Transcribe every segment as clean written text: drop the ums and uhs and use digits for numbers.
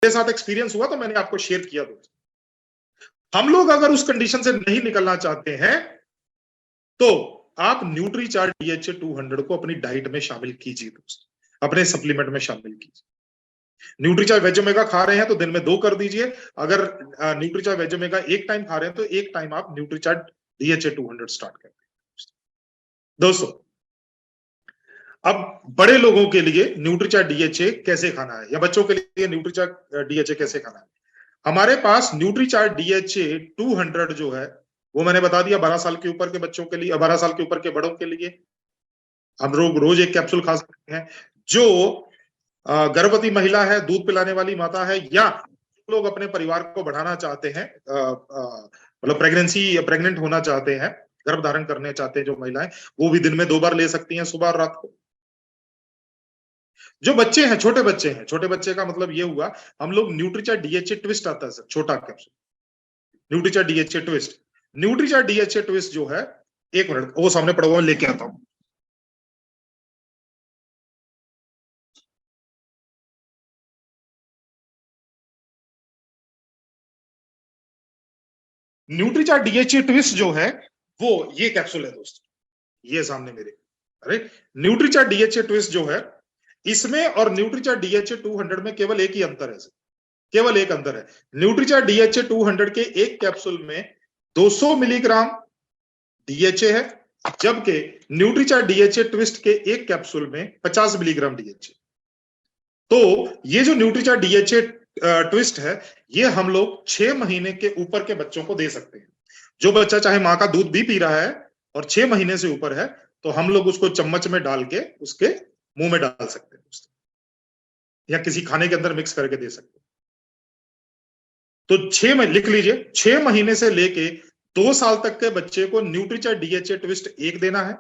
मेरे साथ एक्सपीरियंस हुआ तो मैंने आपको शेयर किया दोस्तों। हम लोग अगर उस कंडीशन से नहीं निकलना चाहते हैं तो आप न्यूट्रीचार्ट डीएचए 200 को अपनी डाइट में शामिल कीजिए दोस्तों, अपने सप्लीमेंट में शामिल कीजिए। न्यूट्रीचार्ट वेज ओमेगा खा रहे हैं तो दिन में 2 कर दीजिए। अगर न्यूट्रीचार्ट वेज ओमेगा एक टाइम खा रहे हैं तो एक टाइम आप न्यूट्रीचार्ट डीएचए 200 स्टार्ट कर दीजिए दोस्तों। अब बड़े लोगों के लिए न्यूट्रीचार्ट डीएचए कैसे खाना है या बच्चों के लिए न्यूट्रीचार्ट डीएचए कैसे खाना है। हमारे पास न्यूट्रीचार्ट डीएचए 200 जो है वो मैंने बता दिया 12 साल के ऊपर के बच्चों के लिए, 12 साल के ऊपर के बड़ों के लिए हम लोग रोज एक कैप्सूल खा सकते हैं। जो गर्भवती महिला है, दूध पिलाने वाली माता है, या लोग अपने परिवार को बढ़ाना चाहते हैं, मतलब प्रेग्नेंट होना चाहते हैं, गर्भ धारण करने चाहते हैं जो महिलाएं, वो भी दिन में 2 बार ले सकती हैं, सुबह और रात को। जो बच्चे हैं, छोटे बच्चे हैं, छोटे बच्चे का मतलब ये हुआ हम लोग न्यूट्रीचार्ट डीएचए ट्विस्ट आता है सर, छोटा capsule Nutrichart DHA twist. Nutrichart DHA twist जो है, एक मिनट वो सामने पड़ा हुआ लेके आता हूं। न्यूट्रीचार्ट डीएचए ट्विस्ट जो है वो ये कैप्सूल है दोस्तों, ये सामने मेरे। अरे न्यूट्रीचार्ट डीएचए ट्विस्ट जो है, इसमें और न्यूट्रीचार्ट डीएचए 200 में केवल एक ही अंतर है, केवल एक अंतर है। न्यूट्रीचार्ट डीएचए 200 के एक कैप्सूल में 200 मिलीग्राम डीएचए है, जबकि न्यूट्रीचार्ट डीएचए ट्विस्ट के एक कैप्सूल में 50 मिलीग्राम डीएचए। तो ये जो न्यूट्रीचार्ट डीएचए ट्विस्ट है, ये हम लोग 6 महीने के ऊपर के बच्चों को दे सकते हैं। जो बच्चा चाहे माँ का दूध भी पी रहा है और 6 महीने से ऊपर है, तो हम लोग उसको चम्मच में डाल के उसके मुंह में डाल सकते हैं या किसी खाने के अंदर मिक्स करके दे सकते हैं। तो 6 महीने लिख लीजिए, 6 महीने से लेके 2 साल तक के बच्चे को न्यूट्रीचार्ट डीएचए ट्विस्ट 1 देना है।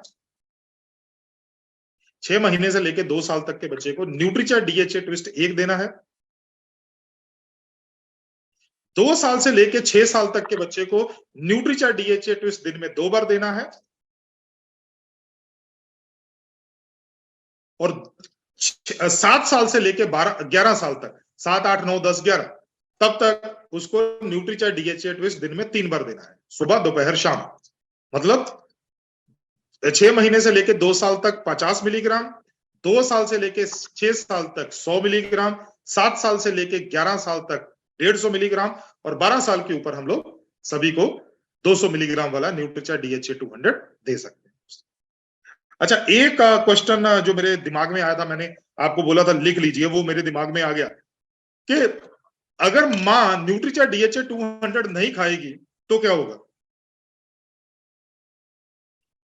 6 महीने से लेके 2 साल तक के बच्चे को न्यूट्रीचार्ट डीएचए ट्विस्ट 1 देना है। 2 साल से लेके 6 साल तक के बच्चे को न्यूट्रीचार्ट डीएचए ट्विस्ट दिन में 2 बार देना है। और 7 साल से लेके 11 साल तक, 7, 8, 9, 10, 11 तब तक उसको न्यूट्रीचार्ट डीएचए ट्विस्ट दिन में 3 बार देना है, सुबह, दोपहर, शाम। मतलब 6 महीने से लेके 2 साल तक 50 मिलीग्राम, 2 साल से लेके 6 साल तक 100 मिलीग्राम, 7 साल से लेके 11 साल तक 150 मिलीग्राम, और 12 साल के ऊपर हम लोग सभी को 200 मिलीग्राम वाला न्यूट्रीचार्ट डीएचए 200 दे सकते हैं। अच्छा, एक क्वेश्चन जो मेरे दिमाग में आया था, मैंने आपको बोला था लिख लीजिए, वो मेरे दिमाग में आ गया कि अगर मां न्यूट्रीचार्ट डीएचए 200 नहीं खाएगी तो क्या होगा?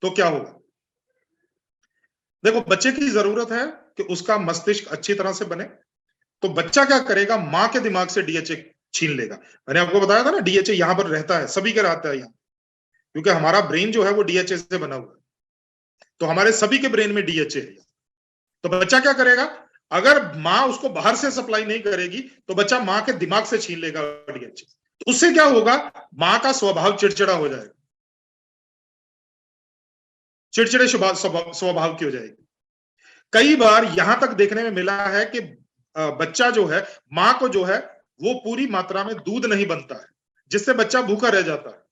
तो क्या होगा? देखो, बच्चे की जरूरत है कि उसका मस्तिष्क अच्छी तरह से बने, तो बच्चा क्या करेगा, मां के दिमाग से डीएचए छीन लेगा। मैंने आपको बताया था ना, डीएचए यहां पर रहता है, सभी के रहता है यहाँ, क्योंकि हमारा ब्रेन जो है वो डीएचए से बना हुआ है, तो हमारे सभी के ब्रेन में डीएचए है। तो बच्चा क्या करेगा, अगर मां उसको बाहर से सप्लाई नहीं करेगी तो बच्चा मां के दिमाग से छीन लेगा डीएचए। तो उससे क्या होगा, मां का स्वभाव चिड़चिड़ा हो जाएगा, चिड़चिड़े स्वभाव की हो जाएगी। कई बार यहां तक देखने में मिला है कि बच्चा जो है, मां को जो है वो पूरी मात्रा में दूध नहीं बनता है, जिससे बच्चा भूखा रह जाता है,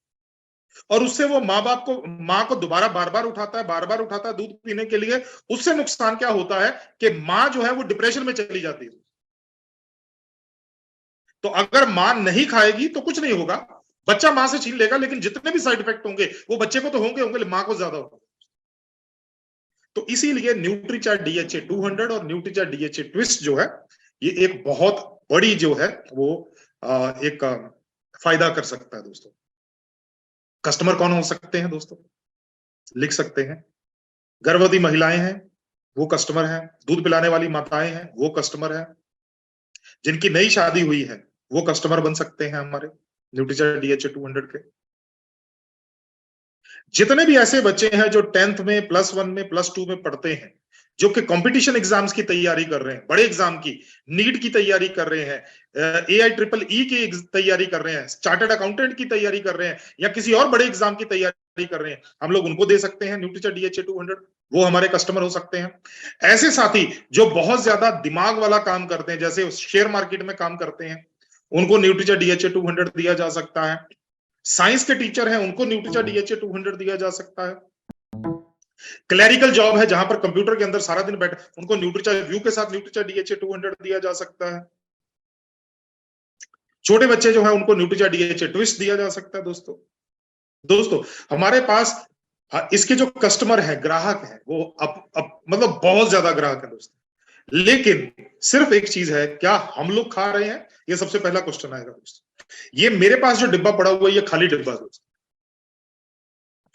और उससे वो मां को दोबारा बार बार उठाता है दूध पीने के लिए। उससे नुकसान क्या होता है कि मां जो है वो डिप्रेशन में चली जाती है। तो अगर मां नहीं खाएगी तो कुछ नहीं होगा, बच्चा मां से छीन लेगा, लेकिन जितने भी साइड इफेक्ट होंगे वो बच्चे को तो होंगे मां को ज्यादा होगा। तो इसीलिए न्यूट्रीचार्ट डीएचए 200 और न्यूट्रीचार्ट डीएचए ट्विस्ट जो है, ये एक बहुत बड़ी जो है वो एक फायदा कर सकता है दोस्तों। कस्टमर कौन हो सकते हैं दोस्तों, लिख सकते हैं। गर्भवती महिलाएं हैं, वो कस्टमर हैं। दूध पिलाने वाली माताएं हैं, वो कस्टमर हैं। जिनकी नई शादी हुई है वो कस्टमर बन सकते हैं हमारे न्यूट्रीचार्ट डीएचए 200 के। जितने भी ऐसे बच्चे हैं जो 10th में, +1 में, +2 में पढ़ते हैं, जो कि कंपटीशन एग्जाम्स की तैयारी कर रहे हैं, बड़े एग्जाम की, नीट की तैयारी कर रहे हैं, AIEEE की तैयारी कर रहे हैं, चार्टर्ड अकाउंटेंट की तैयारी कर रहे हैं, या किसी और बड़े एग्जाम की तैयारी कर रहे हैं, हम लोग उनको दे सकते हैं न्यूट्रीचार्ट डीएचए 200। वो हमारे कस्टमर हो सकते हैं। ऐसे साथी जो बहुत ज्यादा दिमाग वाला काम करते हैं, जैसे शेयर मार्केट में काम करते हैं, उनको न्यूट्रीचा डीएचए 200 दिया जा सकता है। साइंस के टीचर हैं, उनको न्यूट्रीचा डीएचए 200 दिया जा सकता है। क्लैरिकल जॉब है जहां पर कंप्यूटर के अंदर सारा दिन बैठे, उनको न्यूट्रीचा व्यू के साथ न्यूट्रीचा डीएचए 200 दिया जा सकता है। छोटे बच्चे जो है उनको न्यूट्रीचा डीएचए ट्विस्ट दिया जा सकता है। दोस्तों हमारे पास इसके जो कस्टमर है, ग्राहक है, वो अब मतलब बहुत ज्यादा ग्राहक है दोस्तों। लेकिन सिर्फ एक चीज है, क्या हम लोग खा रहे हैं? ये सबसे पहला क्वेश्चन आएगा दोस्तों। ये मेरे पास जो डिब्बा पड़ा हुआ है, ये खाली डिब्बा है दोस्तों,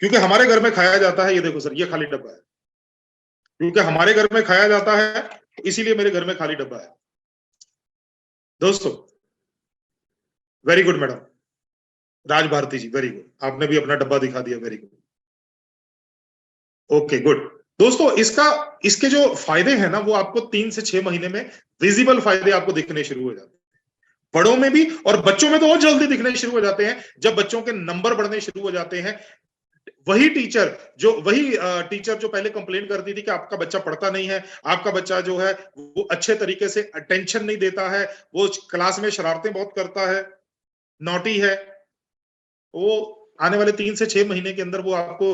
क्योंकि हमारे घर में खाया जाता है। ये देखो सर, ये खाली डब्बा है, क्योंकि हमारे घर में खाया जाता है, इसीलिए मेरे घर में खाली डब्बा है दोस्तों। Very good madam Raj Bharti जी, वेरी गुड, आपने भी अपना डब्बा दिखा दिया, वेरी गुड, ओके गुड। दोस्तों इसके जो फायदे हैं ना, वो आपको 3 से 6 महीने में विजिबल फायदे आपको दिखने शुरू हो जाते हैं, बड़ों में भी और बच्चों में तो और जल्दी दिखने शुरू हो जाते हैं जब बच्चों के नंबर बढ़ने शुरू हो जाते हैं। वही टीचर जो पहले कंप्लेन करती थी कि आपका बच्चा पढ़ता नहीं है, आपका बच्चा जो है वो अच्छे तरीके से अटेंशन नहीं देता है, वो क्लास में शरारतें बहुत करता है, नॉटी है, वो आने वाले 3 से 6 महीने के अंदर वो आपको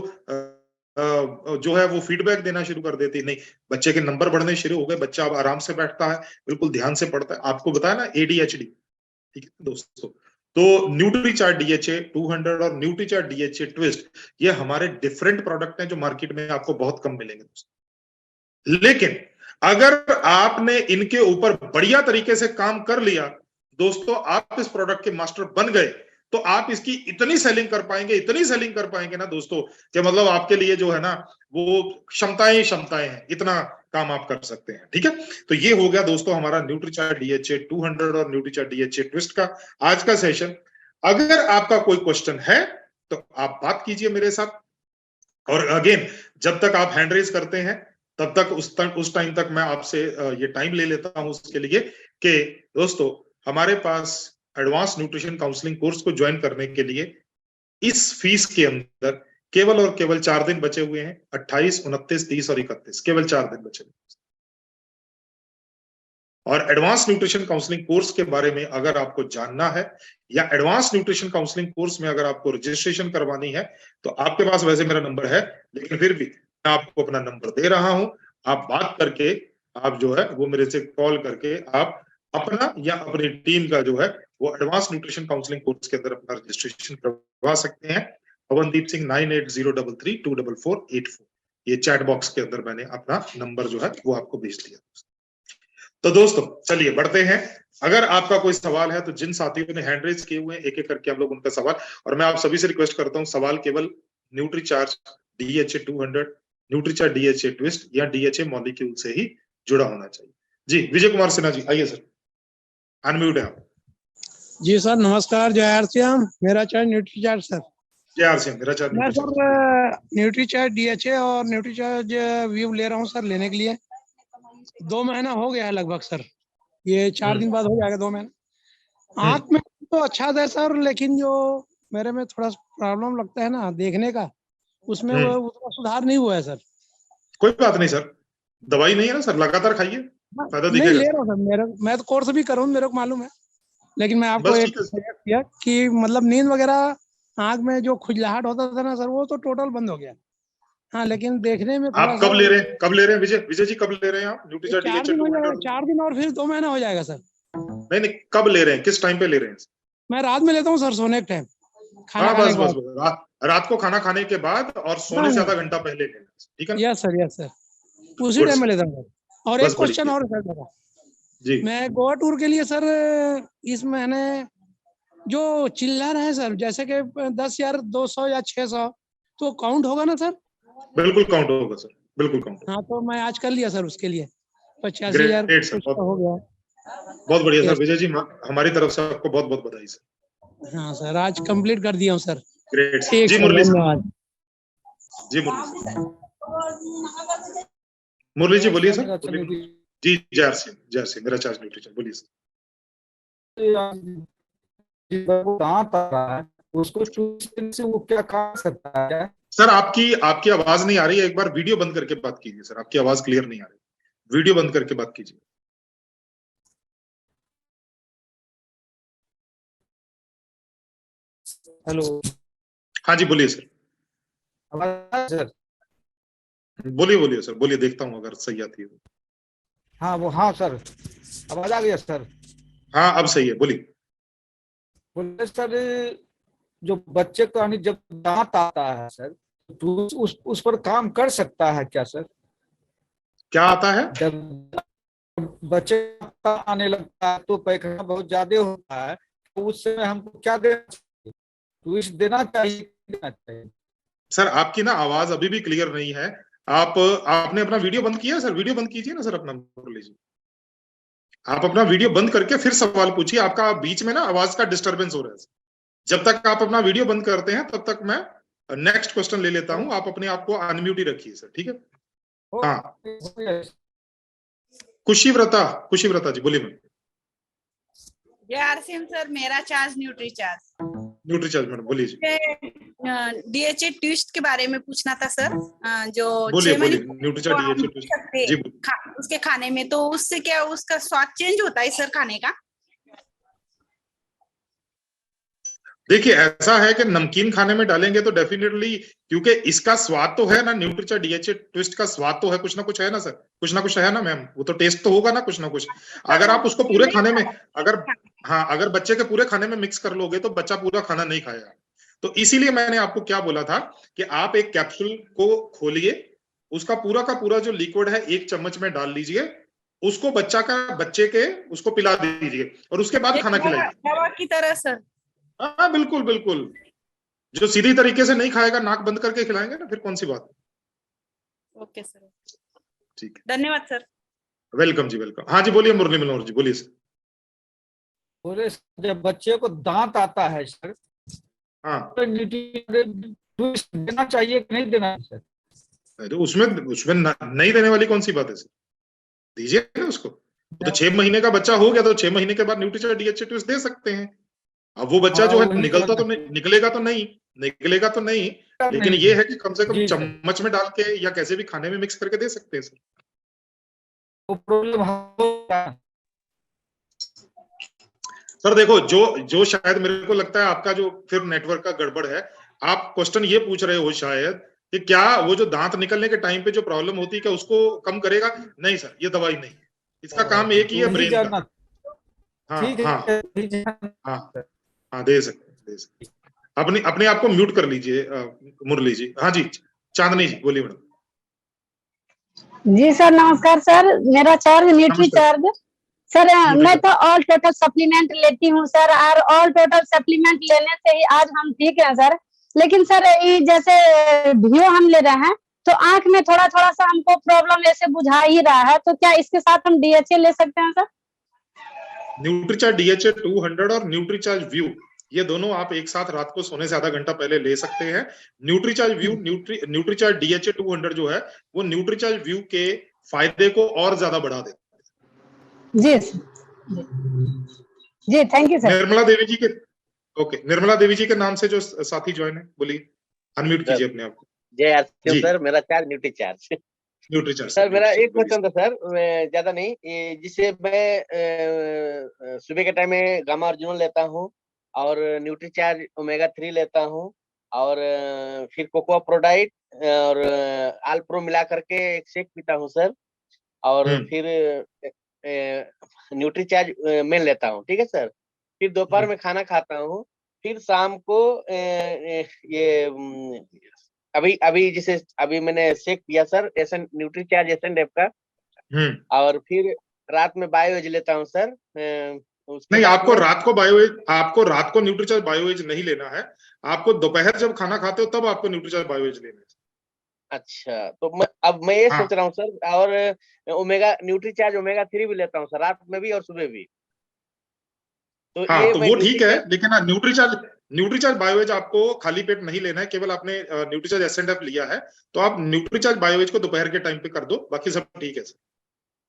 जो है वो फीडबैक देना शुरू कर देती। नहीं, बच्चे के नंबर बढ़ने शुरू हो गए, बच्चा अब आराम से बैठता है, बिल्कुल ध्यान से पढ़ता है। आपको बताया ना एडीएचडी, ठीक है दोस्तों। तो न्यूट्रीचार्ट डीएचए 200 और न्यूट्रीचार्ट डीएचए ट्विस्ट, ये हमारे डिफरेंट प्रोडक्ट हैं जो मार्केट में आपको बहुत कम मिलेंगे दोस्तों। लेकिन अगर आपने इनके ऊपर बढ़िया तरीके से काम कर लिया दोस्तों, आप इस प्रोडक्ट के मास्टर बन गए, तो आप इसकी इतनी सेलिंग कर पाएंगे ना दोस्तों, कि मतलब आपके लिए जो है ना वो क्षमताएं हैं, इतना काम आप कर सकते हैं। ठीक है, तो ये हो गया दोस्तों हमारा न्यूट्रीचार्ट डीएचए 200 और न्यूट्रीचार्ट डीएचए ट्विस्ट का आज का सेशन। अगर आपका कोई क्वेश्चन है तो आप बात कीजिए मेरे साथ, और अगेन जब तक आप हैंड रेज करते हैं तब तक उस टाइम तक मैं आपसे ये टाइम ले लेता हूं उसके लिए कि दोस्तों हमारे पास एडवांस न्यूट्रिशन काउंसलिंग कोर्स को ज्वाइन करने के लिए इस फीस के अंदर केवल और केवल 4 दिन बचे हुए हैं, 28, 29, 30 और 31, केवल 4 दिन बचे हुए हैं। और एडवांस न्यूट्रिशन काउंसलिंग कोर्स के बारे में अगर आपको जानना है, या एडवांस न्यूट्रिशन काउंसलिंग कोर्स में अगर आपको रजिस्ट्रेशन करवानी है, तो आपके पास वैसे मेरा नंबर है, लेकिन फिर भी मैं आपको अपना नंबर दे रहा हूं। आप बात करके, आप जो है वो मेरे से कॉल करके आप अपना या अपनी टीम का जो है वो एडवांस न्यूट्रिशन काउंसलिंग कोर्स के अंदर अपना रजिस्ट्रेशन करवा सकते हैं। पवनदीप सिंह 9803324484, ये चैट बॉक्स के अंदर मैंने अपना नंबर जो है वो आपको भेज दिया। तो दोस्तों चलिए बढ़ते हैं। अगर आपका कोई सवाल है तो जिन साथियों ने हैंड रेज किए हुए हैं, एक एक करके हम लोग उनका सवाल, और मैं आप सभी से रिक्वेस्ट करता हूं सवाल केवल Nutricharge DHA 200, Nutricharge DHA twist या डीएचए मॉलिक्यूल से ही जुड़ा होना चाहिए। जी विजय कुमार सिन्हा जी, आइए सर, अनम्यूट है आप। जी सर नमस्कार, जय आरसीएम। मेरा चार्ज न्यूट्रीचार्ज सर। जय आरसीएम, मेरा चार्ज मैं सर न्यूट्रीचार्ज डीएचए और न्यूट्रीचार्ज व्यू ले रहा हूँ सर लेने के लिए। 2 महीना हो गया है लगभग सर, ये 4 दिन बाद हो जाएगा 2 महीना। आँख में तो अच्छा था सर, लेकिन जो मेरे में थोड़ा प्रॉब्लम लगता है ना देखने का, उसमें वो उतना सुधार नहीं हुआ है सर। कोई बात नहीं सर, दवाई नहीं है ना सर, लगातार खाइए, फायदा दिखेगा। नहीं ले रहा हूँ सर, मैं तो कोर्स भी करूँ, मेरे को मालूम है, लेकिन मैं आपको एक सजेस्ट किया कि मतलब नींद वगैरह, आँख में जो खुजलाहट होता था ना सर, वो तो टोटल बंद हो गया। हाँ, लेकिन देखने में आप कब ले रहे हैं विजय जी, कब ले रहे हैं आप न्यूट्रीचार्ज डीएचए 200? 4 दिन और फिर 2 महीना हो जाएगा सर। नहीं, कब ले रहे हैं, किस टाइम पे ले रहे हैं? मैं रात में लेता हूँ सर, सोने के टाइम, खाना हाँ खाने के बस रात को खाना खाने के बाद और सोने से आधा घंटा पहले लेना, ठीक है? यस सर, उसी टाइम में लेता हूँ। और एक क्वेश्चन और सर मेरा जी, मैं गोवा टूर के लिए सर इस महीने जो चिल्लर है सर, जैसे कि 10,200 या 600, तो काउंट होगा ना सर? बिल्कुल काउंट होगा सर, बिल्कुल काउंट। हाँ, तो मैं आज कर लिया सर, उसके लिए 85,000 हो गया। बहुत बढ़िया सर, विजय जी हमारी तरफ से आपको बहुत बहुत बधाई सर। हाँ सर, आज कंप्लीट कर दिया हूँ सर। ग्रेट ठीक जी, मुरली धन्यवाद जी। मुरली जी बोलिए सर। जी जय सिंह, मेरा चार्ज न्यूट्रिशन, बोलिए सर। वो दांत आ रहा है, उसको से वो क्या खा सकता है? सर आपकी आपकी आवाज नहीं आ रही है, एक बार वीडियो बंद करके बात कीजिए सर, आपकी आवाज क्लियर नहीं आ रही, वीडियो बंद करके बात कीजिए। हेलो। हाँ जी बोलिए सर, आवाज आ रही है सर? बोलिए बोलिए सर, बोलिए, देखता हूँ अगर सही आती है तो। हाँ वो, हाँ सर, आवाज आ गई है सर। हाँ अब सही है, बोलिए। बोले सर, जो बच्चे को यानी जब दांत आता है सर, तो उस पर काम कर सकता है क्या सर? क्या आता है? जब बच्चे का आने लगता है तो पैखाना बहुत ज्यादा होता है, तो उस समय हमको क्या देना चाहिए? ट्विस्ट देना चाहिए कि देना चाहिए? सर आपकी ना आवाज अभी भी क्लियर नहीं है। आप आपने अपना वीडियो बंद किया सर? वीडियो बंद कीजिए ना सर अपना, मुरली जी। आप अपना वीडियो बंद करके फिर सवाल पूछिए, आपका बीच में ना आवाज का डिस्टरबेंस हो रहा है। जब तक आप अपना वीडियो बंद करते हैं तब तक मैं नेक्स्ट क्वेश्चन ले लेता हूं, आप अपने आप को अनम्यूट ही रखिए सर, ठीक है? हो हाँ, गया। खुशी व्रता जी बोलिए मैम। जय आरसीएम सर, मेरा charge nutri charge nutri charge madam बोलिए जी। डीएचए ट्विस्ट के बारे में पूछना था सर। जो बोलिए 6 बोलिए, महीने न्यूट्री को चार्ज हम डीएचए ले सकते जी बोलिए। उसके खाने में, तो उससे क्या उसका स्वाद चेंज होता है सर खाने का? देखिए ऐसा है कि नमकीन खाने में डालेंगे तो डेफिनेटली, क्योंकि इसका स्वाद तो है ना, न्यूट्रीचा डीएचए ट्विस्ट का स्वाद तो है, कुछ ना कुछ है ना सर, कुछ ना कुछ है ना मैम, वो तो टेस्ट तो होगा ना कुछ ना कुछ। अगर आप उसको पूरे खाने में, अगर हाँ अगर बच्चे के पूरे खाने में मिक्स कर लोगे तो बच्चा पूरा खाना नहीं खाएगा। तो इसीलिए मैंने आपको क्या बोला था कि आप एक कैप्सूल को खोलिए, उसका का पूरा जो लिक्विड है 1 चम्मच में डाल लीजिए, उसको बच्चे के उसको पिला दीजिए और उसके बाद खाना खिलाइए। दवा की तरह सर? हाँ बिल्कुल बिल्कुल, जो सीधी तरीके से नहीं खाएगा नाक बंद करके खिलाएंगे ना, फिर कौन सी बात। ओके सर, ठीक है, धन्यवाद सर। वेलकम जी वेलकम। हाँ जी बोलिए मुरली मनोहर जी, बोलिए सर। बोले जब बच्चे को दांत आता है सर, हाँ तो ट्विस्ट देना चाहिए कि नहीं देना चाहिए सर? तो उसमें उसमें नहीं देने वाली कौन सी बात है सर, दीजिए ना उसको। तो 6 महीने का बच्चा हो गया तो 6 महीने के बाद न्यूट्रीचार्ट डीएचए ट्विस्ट दे सकते हैं। अब वो बच्चा हाँ जो है वही निकलता करना तो नहीं, निकलेगा तो नहीं, लेकिन नहीं। ये है कि कम से कम जी सर, चम्मच में डाल के या कैसे भी खाने में मिक्स करके दे सकते हैं सर। वो प्रॉब्लम होगा। सर देखो, जो जो शायद मेरे को लगता है आपका जो फिर नेटवर्क का गड़बड़ है, आप क्वेश्चन ये पूछ रहे हो शायद कि क्या वो जो दांत निकलने के टाइम पे जो प्रॉब्लम होती है क्या उसको कम करेगा? नहीं सर, ये दवाई नहीं है, इसका काम एक ही तो है, वही ब्रेन का। जानना। हाँ ठीक हाँ है, ठीक है। हाँ हाँ, दे सकते हैं दे सकते हैं। अपने अपने आप को म्यूट कर लीजिए मुरली जी। हाँ जी चांदनी जी बोलिए मैडम। जी सर, नमस्कार सर। मेरा चार्ज न्यूट्री नमस्कार। Charge sir. न्यूट्री मैं चार्ज तो ऑल टोटल सप्लीमेंट लेती हूँ सर, और ऑल टोटल सप्लीमेंट लेने से ही आज हम ठीक है सर। लेकिन सर ये जैसे भियो हम ले रहे हैं तो आंख में थोड़ा थोड़ा सा हमको प्रॉब्लम ऐसे बुझा ही रहा है, तो क्या इसके साथ हम डीएचए ले सकते हैं सर? न्यूट्रीचार्ज डीएचए 200 और न्यूट्रीचार्ज व्यू, ये दोनों आप एक साथ रात को सोने से आधा घंटा पहले ले सकते हैं। न्यूट्रीचार्ज व्यू न्यूट्रीचार्ज डीएचए 200 जो है वो न्यूट्रीचार्ज व्यू के फायदे को और ज्यादा बढ़ा देता है। जी जी, thank you sir. Nirmala Devi जी के, ओके, निर्मला देवी जी के नाम से जो साथी ज्वाइन है, बोलिए, अनम्यूट कीजिए अपने आप को। जय आरसीएम जी सर, मेरा charge nutri charge. Nutricharge sir मेरा एक बोलिए। क्वेश्चन था सर, ज्यादा नहीं, जिससे मैं सुबह के टाइम में गामा अर्जुन लेता हूँ और न्यूट्री चार्ज ओमेगा 3 लेता हूँ और फिर कोकोआ प्रोडाइट और आल-प्रो मिला करके एक शेक पीता हूँ सर, और फिर न्यूट्री चार्ज मैं लेता हूँ, ठीक है सर। फिर दोपहर में खाना खाता हूँ, फिर शाम को ये अभी अभी जैसे अभी मैंने शेक पिया सर, एसन न्यूट्री चार्ज एसएनडेफ का, और फिर रात में बायोएज लेता हूँ सर। उसके नहीं, बाद आपको में रात को न्यूट्रीचार्ज बायोएज नहीं लेना है, आपको दोपहर जब खाना खाते हो तब आपको न्यूट्रीचार्ज बायोएज लेना है। अच्छा, तो अब मैं ये हाँ सोच रहा हूँ सर, और ओमेगा न्यूट्री चार्ज ओमेगा 3 भी लेता हूँ सर, रात में भी और सुबह भी। तो हाँ ये तो मैं वो न्यूट्री ठीक है, चार्ज, लेकिन हाँ न्यूट्रीचार्ज बायोएज आपको खाली पेट नहीं लेना है, केवल आपने न्यूट्रीचार्ज एसएनडेफ लिया है तो आप न्यूट्रीचार्ज बायोएज को दोपहर के टाइम पे कर दो, बाकी सब ठीक है सर।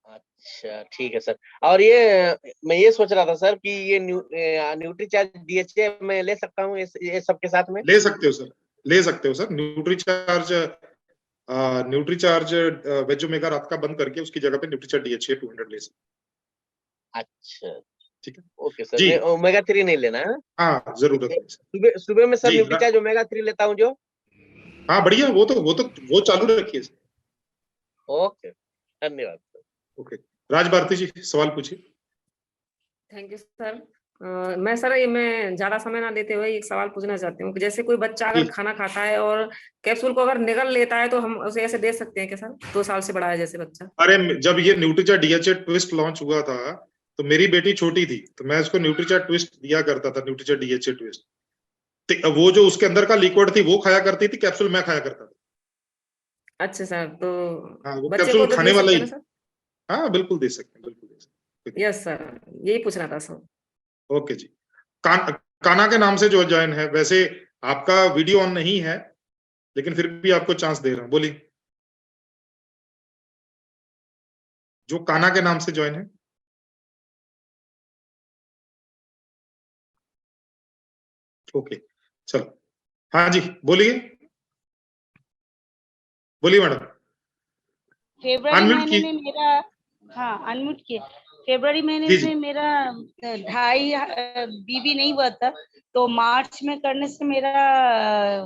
अच्छा ठीक है सर। और ये मैं ये सोच रहा था सर कि ये न्यूट्री चार्ज डीएचए मैं ले सकता हूँ ये सबके साथ में? ले सकते हो सर, ले सकते हो सर। न्यूट्रीचार्ज वेज ओमेगा रात का बंद करके उसकी जगह पे न्यूट्रीचार्ज DHA 200 ले सकते। अच्छा ठीक है ओके सर, जी। मैं ओमेगा 3 नहीं लेना है। हाँ जरूरत है सर। सुबह सुबह में सर जी न्यूट्रीचार्ज ओमेगा 3 लेता हूँ जो। हाँ बढ़िया, वो चालू रखिए सर। ओके धन्यवाद सर। ओके राज भारती जी सवाल पूछिए। Thank you sir. मैं सर ये मैं ज्यादा समय ना लेते हुए एक सवाल पूछना चाहती हूँ कि जैसे कोई बच्चा अगर जी। खाना खाता है और कैप्सूल को अगर निगल लेता है तो हम उसे ऐसे दे सकते हैं क्या सर? 2 साल से बड़ा है जैसे बच्चा। अरे जब ये न्यूट्रीचार्ज DHA ट्विस्ट लॉन्च हुआ था तो मेरी बेटी छोटी थी, तो मैं उसको न्यूट्रीचार्ज ट्विस्ट दिया करता था, न्यूट्रीचार्ज DHA ट्विस्ट। तो वो जो उसके अंदर का लिक्विड थी वो खाया करती थी, कैप्सूल मैं खाया करता था। अच्छा सर, तो हाँ वो बच्चे कैप्सूल को तो खाने दे वाला सकते ही। हैं ना सर? हाँ बिल्कुल दे सकते हैं, बिल्कुल दे सकते यस सर, यही पूछना था सर। हैं। ओके जी। काना के नाम से जो ज्वाइन है, वैसे आपका वीडियो ऑन नहीं है लेकिन फिर भी आपको चांस दे रहा हूं, बोलिए जो काना के नाम से ज्वाइन है। ओके चलो हाँ जी बोलिए, बोलिए मैडम। फरवरी अनम्यूट महीने की में मेरा, हाँ अनम्यूट किए, फरवरी महीने जी जी। में मेरा 2.5 बीबी नहीं हुआ था, तो मार्च में करने से मेरा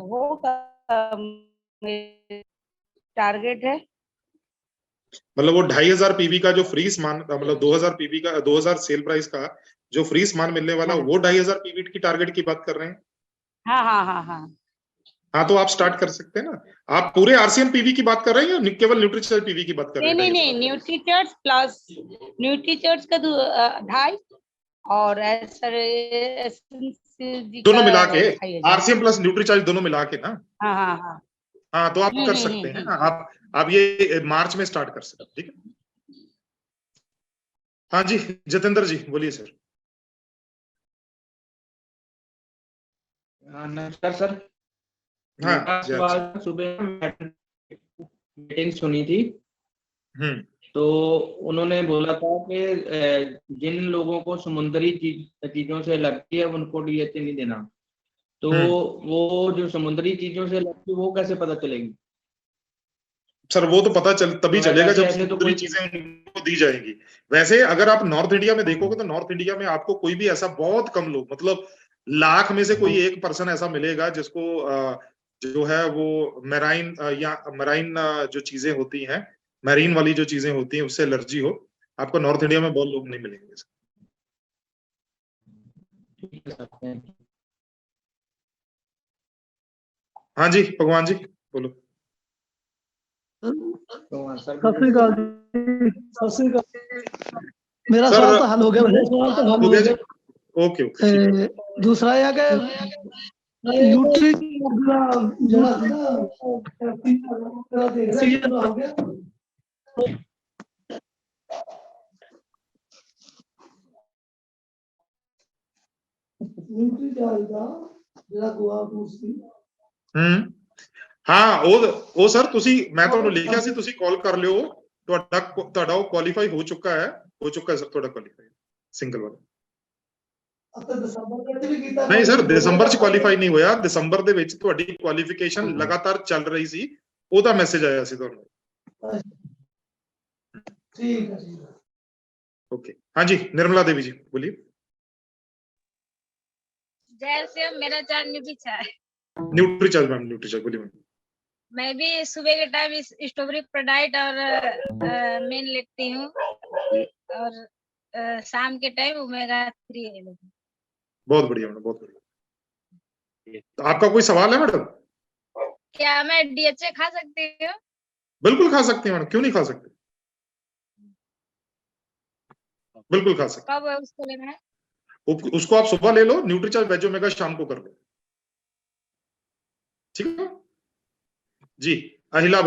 होगा, टारगेट है। मतलब वो 2500 PV का जो फ्री सामान, मतलब 2000 PV का, 2000 सेल प्राइस का जो फ्री सामान मिलने वाला, हाँ वो 2500 PV की टारगेट की बात कर रहे हैं। हाँ हाँ हाँ हाँ। हाँ तो आप स्टार्ट कर सकते हैं ना। आप पूरे RCM PV की बात कर रहे हैं या केवल न्यूट्रीचार्ज PV की बात कर रहे नहीं हैं? नहीं नहीं, न्यूट्रीचार्ज प्लस न्यूट्रीचार्ज का 2.5 और दोनों मिला के, 2500। RCM प्लस न्यूट्रीचार्ज दोनों मिला के ना। हाँ हाँ हाँ। हाँ तो आप कर सकते हैं। आप ये मार्च में स्टार्ट कर सकते हैं, ठीक है। हाँ जी जितेंद्र जी बोलिए सर। नमस्कार सर। हाँ मेरा जी सवाल सुबह मीटिंग सुनी थी, तो उन्होंने बोला था कि जिन लोगों को समुद्री चीजों से लगती है उनको DHA नहीं देना। तो वो जो समुद्री चीजों से लगती है वो कैसे पता चलेगी? सर वो तो पता तभी तो चलेगा जब ऐसे तो समुद्री चीजें उनको दी जाएंगी। वैसे अगर आप नॉर्थ इंडिया में देखोगे तो नॉर्थ इंडिया में आपको कोई भी ऐसा, बहुत कम लोग, मतलब लाख में से कोई एक पर्सन ऐसा मिलेगा जिसको जो है वो मेराइन या मराइन जो चीजें होती हैं, मैरीन वाली जो चीजें होती हैं उससे एलर्जी हो। आपको नॉर्थ इंडिया में बहुत लोग नहीं मिलेंगे। हाँ जी भगवान जी बोलो। मेरा सर, सवाल तो हल हो गया, मेरा सवाल तो हल हो हो गया गया। जी। Okay okay. दूसरा यह कि न्यूट्री हाँ ਉਹ ਸਰ ਤੁਸੀਂ, ਮੈਂ ਤੁਹਾਨੂੰ ਲਿਖਿਆ ਸੀ ਤੁਸੀਂ ਕਾਲ ਕਰ ਲਿਓ, ਤੁਹਾਡਾ ਉਹ ਕੁਆਲੀਫਾਈ ਹੋ ਚੁੱਕਾ ਹੈ ਸਰ, ਤੁਹਾਡਾ ਕੁਆਲੀਫਾਈ ਸਿੰਗਲ ਵਾਲਾ। ਨਹੀਂ ਸਰ ਦਸੰਬਰ ਚ ਕੁਆਲੀਫਾਈ ਨਹੀਂ ਹੋਇਆ, ਦਸੰਬਰ ਦੇ ਵਿੱਚ ਤੁਹਾਡੀ ਕੁਆਲੀਫਿਕੇਸ਼ਨ ਲਗਾਤਾਰ ਚੱਲ ਰਹੀ ਸੀ, ਉਹਦਾ ਮੈਸੇਜ ਆਇਆ ਸੀ ਤੁਹਾਨੂੰ। ठीक है। ओके हाँ जी निर्मला देवी जी बोलिए। जैसे मेरा चार न्यूट्रीचार्ज, न्यूट्रीचार्ज मैम, न्यूट्रीचार्ज बोलिए मैम। मैं भी सुबह के टाइम स्ट्रॉबेरी प्रोडाइट और मेन लेती हूँ, और शाम के टाइम ओमेगा 3। बहुत बढ़िया मैडम, बहुत बढ़िया। तो आपका कोई सवाल है मैडम? क्या मैं DHA खा सकती हूँ? बिल्कुल खा सकते हैं मैडम, क्यों नहीं खा सकते, बिल्कुल खा सकते। कब उसको लेना है? उसको आप सुबह ले लो, न्यूट्रीचार्ज वेज ओमेगा शाम को कर लो, ठीक है जी। अहिला